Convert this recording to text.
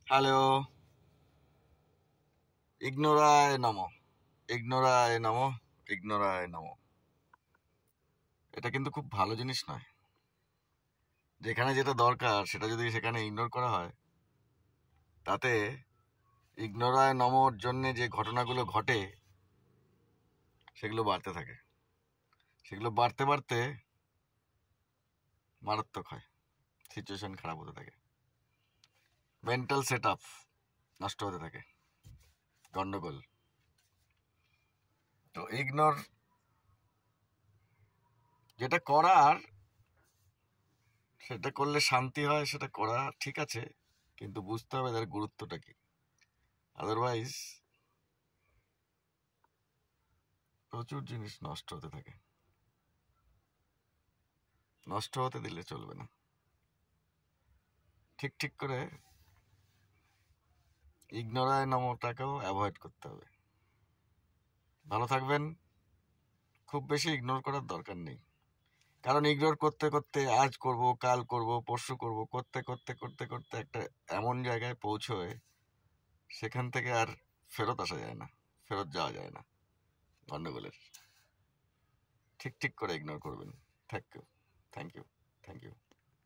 Hello, ইগনোরায় নমঃ, ইগনোরায় নমঃ, ইগনোরায় নমঃ। এটা কিন্তু খুব ভালো জিনিস নয়। যেখানে যেটা দরকার সেটা যদি সেখানে ইগনোর করা হয়, তাতে ইগনোরায় নমঃর জন্য যে ঘটনাগুলো ঘটে সেগুলো বাড়তে থাকে। সেগুলো বাড়তে বাড়তে মারাত্মক হয়, সিচুয়েশন খারাপ হতে থাকে, মেন্টাল সেট আপ নষ্ট হতে থাকে, গন্ডগোল। তো ইগনোর যেটা করার সেটা করলে শান্তি হয়, সেটা করা ঠিক আছে, কিন্তু বুঝতে হবে তার গুরুত্বটা কি। আদারওয়াইজ প্রচুর জিনিস নষ্ট হতে থাকে। নষ্ট হতে দিলে চলবে না। ঠিক ঠিক করে ইগনোরায় নামটাকেও অ্যাভয়েড করতে হবে। ভালো থাকবেন। খুব বেশি ইগনোর করার দরকার নেই, কারণ ইগনোর করতে করতে আজ করব, কাল করব, পরশু করব, করতে করতে করতে করতে একটা এমন জায়গায় পৌঁছয় সেখান থেকে আর ফেরত আসা যায় না, ফেরত যাওয়া যায় না গন্ডগোলের। ঠিক ঠিক করে ইগনোর করবেন। Thank you, thank you, thank you.